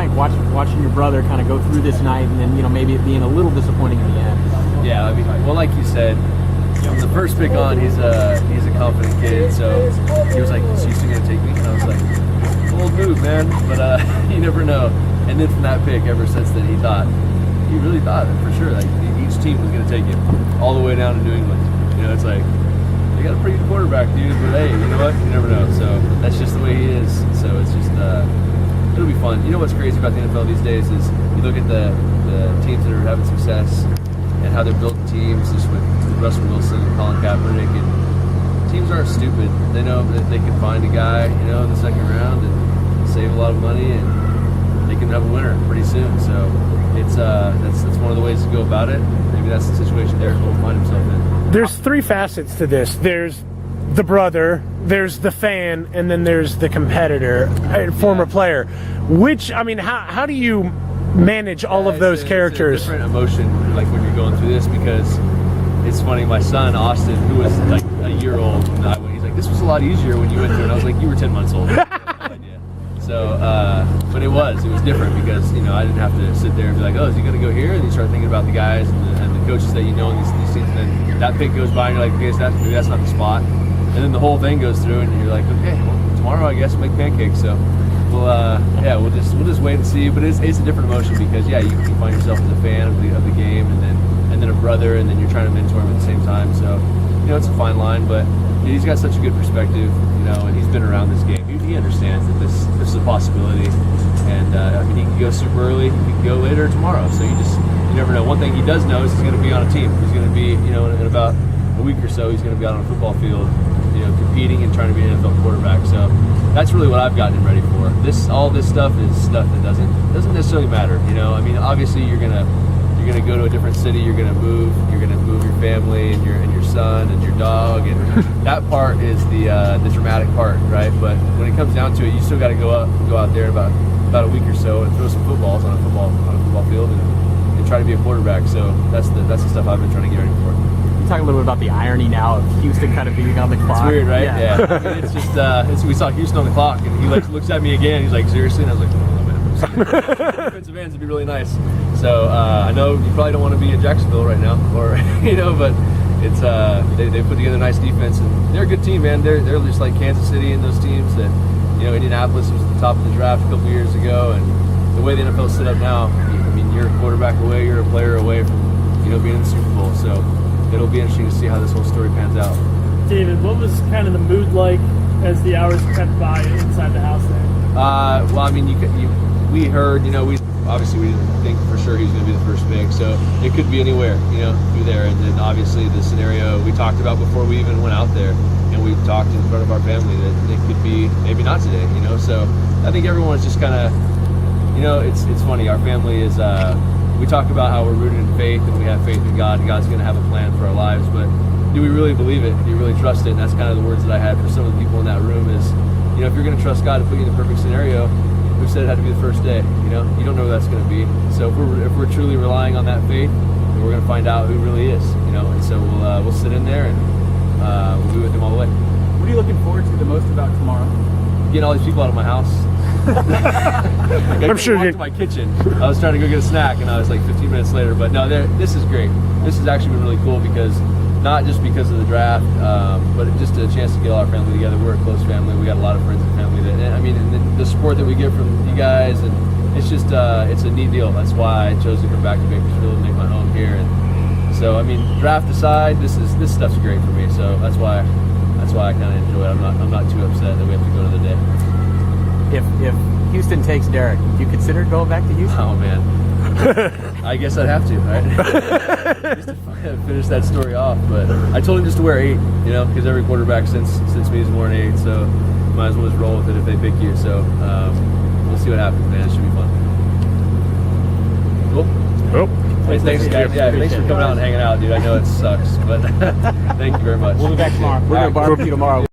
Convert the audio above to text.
blank watching your brother kind of go through this night, and then maybe it being a little disappointing in the end. Yeah, I mean, well, like you said, from the first pick on, he's a confident kid. So he was like, "Is Houston gonna take me?" And I was like, "Bold move, man." But you never know. And then from that pick, ever since then, he really thought for sure like each team was gonna take him all the way down to New England. It's like they got a pretty good quarterback, dude. But hey, you know what? You never know. So that's just the way he is. So it's just it'll be fun. You know what's crazy about the NFL these days is you look at the teams that are having success and how they're building teams, just with Russell Wilson and Colin Kaepernick, and teams aren't stupid. They know that they can find a guy, in the second round and save a lot of money, and they can have a winner pretty soon. So it's that's one of the ways to go about it. Maybe that's the situation Derek will find himself in. There's three facets to this. There's the brother, there's the fan, and then there's the competitor, former player. Which, I mean, how do you manage all of those characters? It's a different emotion, like when you're going through this, because it's funny. My son Austin, who was like a year old, he's like, "This was a lot easier when you went through it." And I was like, "You were 10 months old." So, but it was different because I didn't have to sit there and be like, "Oh, is he going to go here?" And you start thinking about the guys and the coaches that in these teams. And then that pick goes by, and you're like, "Okay, so maybe that's not the spot." And then the whole thing goes through, and you're like, "Okay, well, tomorrow I guess make pancakes." So we'll just wait and see. But it's a different emotion because you find yourself as a fan of the game, and then a brother, and then you're trying to mentor him at the same time. So it's a fine line, but he's got such a good perspective, and he's been around this game. He understands that this is a possibility, and I mean, he can go super early, he can go later tomorrow. So you never know. One thing he does know is he's going to be on a team. He's going to be, in about a week or so, he's going to be out on a football field, competing and trying to be an NFL quarterback. So that's really what I've gotten him ready for. All this stuff is stuff that doesn't necessarily matter. I mean, obviously you're gonna go to a different city. You're gonna move your family and your son and your dog, and that part is the dramatic part, right? But when it comes down to it, you still got to go out there about a week or so and throw some footballs on a football field and try to be a quarterback. So that's the stuff I've been trying to get ready for. Talk a little bit about the irony now of Houston kind of being on the clock. It's weird, right? Yeah. I mean, it's just we saw Houston on the clock, and he looks at me again. He's like, "Seriously?" And I was like, "No, man. Defensive ends would be really nice." So I know you probably don't want to be in Jacksonville right now, or but it's they put together a nice defense, and they're a good team, man. They're just like Kansas City and those teams that Indianapolis was at the top of the draft a couple years ago, and the way the NFL's set up now, I mean, you're a quarterback away, you're a player away from being in the Super Bowl. So it'll be interesting to see how this whole story pans out. David, what was kind of the mood like as the hours crept by inside the house there? Well, I mean, we heard, we didn't think for sure he was going to be the first pick, so it could be anywhere, through there. And then obviously the scenario we talked about before we even went out there, and we talked in front of our family that it could be maybe not today, So I think everyone's just kind of, it's funny. Our family is. We talk about how we're rooted in faith and we have faith in God, and God's going to have a plan for our lives, but do we really believe it? Do you really trust it? And that's kind of the words that I had for some of the people in that room is, if you're going to trust God to put you in the perfect scenario, we said it had to be the first day. You don't know where that's going to be. So if we're truly relying on that faith, then we're going to find out who it really is, And so we'll sit in there and we'll be with him all the way. What are you looking forward to the most about tomorrow? Getting all these people out of my house. I'm sure you to my kitchen. I was trying to go get a snack, and I was like 15 minutes later. But no, this is great. This has actually been really cool because not just because of the draft, but just a chance to get all our family together. We're a close family. We got a lot of friends and family. And the support that we get from you guys, and it's just it's a neat deal. That's why I chose to come back to Bakersfield and make my home here. And so, I mean, draft aside, this stuff's great for me. So that's why I kind of enjoy it. I'm not too upset that we have to go to the day. If Houston takes Derek, would you consider going back to Houston? Oh man, I guess I'd have to, right? Just to finish that story off. But I told him just to wear 8, because every quarterback since me is worn 8. So might as well just roll with it if they pick you. So we'll see what happens, man. It should be fun. Cool. Hey, thanks, guys. Yeah, thanks for coming out and hanging out, dude. I know it sucks, but thank you very much. We'll be back tomorrow. We're going to barbecue tomorrow.